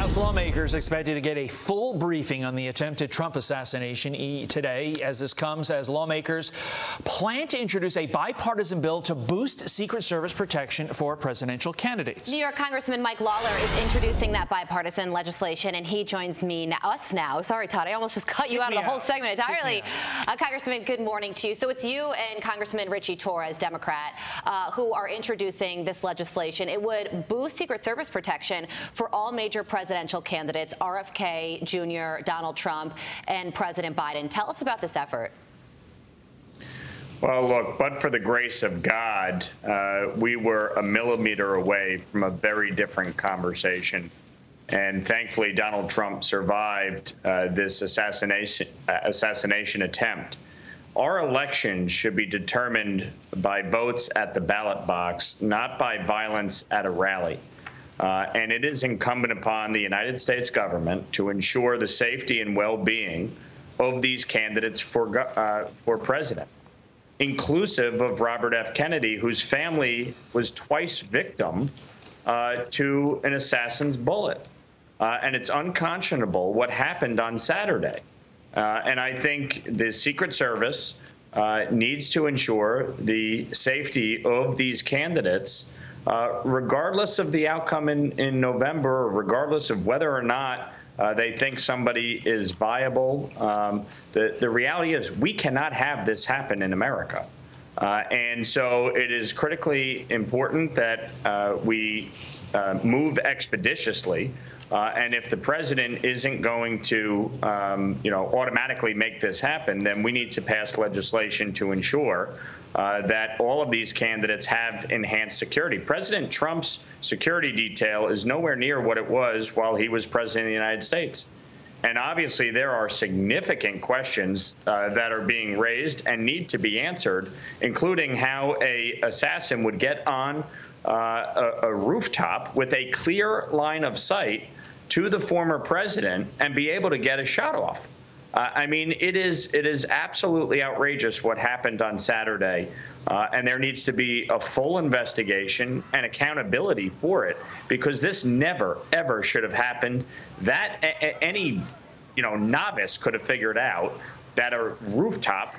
House lawmakers expected to get a full briefing on the attempted Trump assassination today, as this comes as lawmakers plan to introduce a bipartisan bill to boost Secret Service protection for presidential candidates. New York Congressman Mike Lawler is introducing that bipartisan legislation, and he joins us now. Sorry, Todd, I almost just cut you out of the whole segment entirely. Congressman, good morning to you. So it's you and Congressman Richie Torres, Democrat, who are introducing this legislation. It would boost Secret Service protection for all major presidential candidates, RFK Jr., Donald Trump, and President Biden. Tell us about this effort. Well, look, but for the grace of God, we were a millimeter away from a very different conversation. And thankfully, Donald Trump survived this assassination attempt. Our elections should be determined by votes at the ballot box, not by violence at a rally. And it is incumbent upon the United States government to ensure the safety and well-being of these candidates for president, inclusive of Robert F. Kennedy, whose family was twice victim to an assassin's bullet. And it's unconscionable what happened on Saturday. And I think the Secret Service needs to ensure the safety of these candidates, regardless of the outcome in November, or regardless of whether or not they think somebody is viable. The reality is we cannot have this happen in America. And so it is critically important that we move expeditiously. And if the president isn't going to, automatically make this happen, then we need to pass legislation to ensure that all of these candidates have enhanced security. President Trump's security detail is nowhere near what it was while he was president of the United States. And obviously, there are significant questions that are being raised and need to be answered, including how an assassin would get on a rooftop with a clear line of sight to the former president and be able to get a shot off. I mean, it is absolutely outrageous what happened on Saturday, and there needs to be a full investigation and accountability for it, because this never, ever should have happened. That any novice could have figured out that a rooftop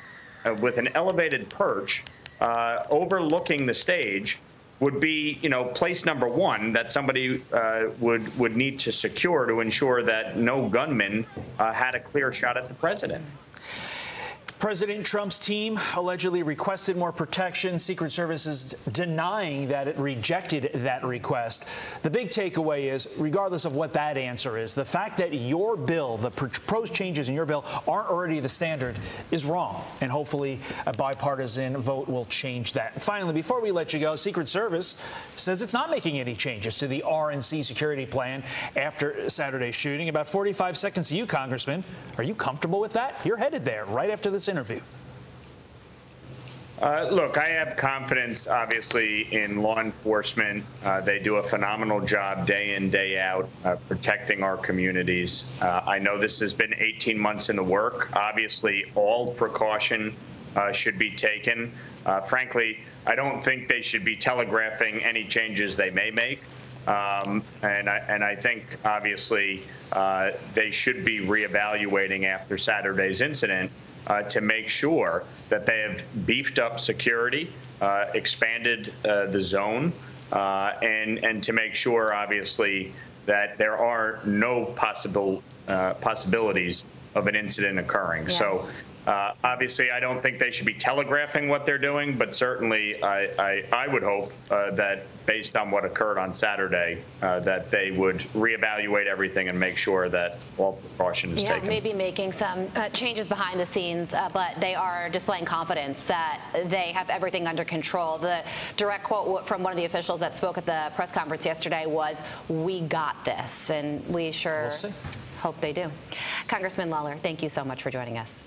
with an elevated perch overlooking the stage would be, place number one that somebody would need to secure to ensure that no gunman had a clear shot at the president. President Trump's team allegedly requested more protection. Secret Service is denying that it rejected that request. The big takeaway is, regardless of what that answer is, the fact that your bill, the proposed changes in your bill, aren't already the standard is wrong. And hopefully a bipartisan vote will change that. And finally, before we let you go, Secret Service says it's not making any changes to the R&C security plan after Saturday's shooting. About 45 seconds to you, Congressman. Are you comfortable with that? You're headed there right after this interview. Look, I have confidence, obviously, in law enforcement. They do a phenomenal job day in, day out, protecting our communities. I know this has been 18 months in the work. Obviously, all precaution should be taken. Frankly, I don't think they should be telegraphing any changes they may make. And I think, obviously, they should be reevaluating after Saturday's incident to make sure that they have beefed up security, expanded the zone, and to make sure, obviously, that there are no possibilities of an incident occurring. Yeah. So obviously, I don't think they should be telegraphing what they're doing, but certainly I would hope that based on what occurred on Saturday, that they would reevaluate everything and make sure that all precaution is taken. Maybe making some changes behind the scenes, but they are displaying confidence that they have everything under control. The direct quote from one of the officials that spoke at the press conference yesterday was, "We got this," and we sure hope they do. Congressman Lawler, thank you so much for joining us.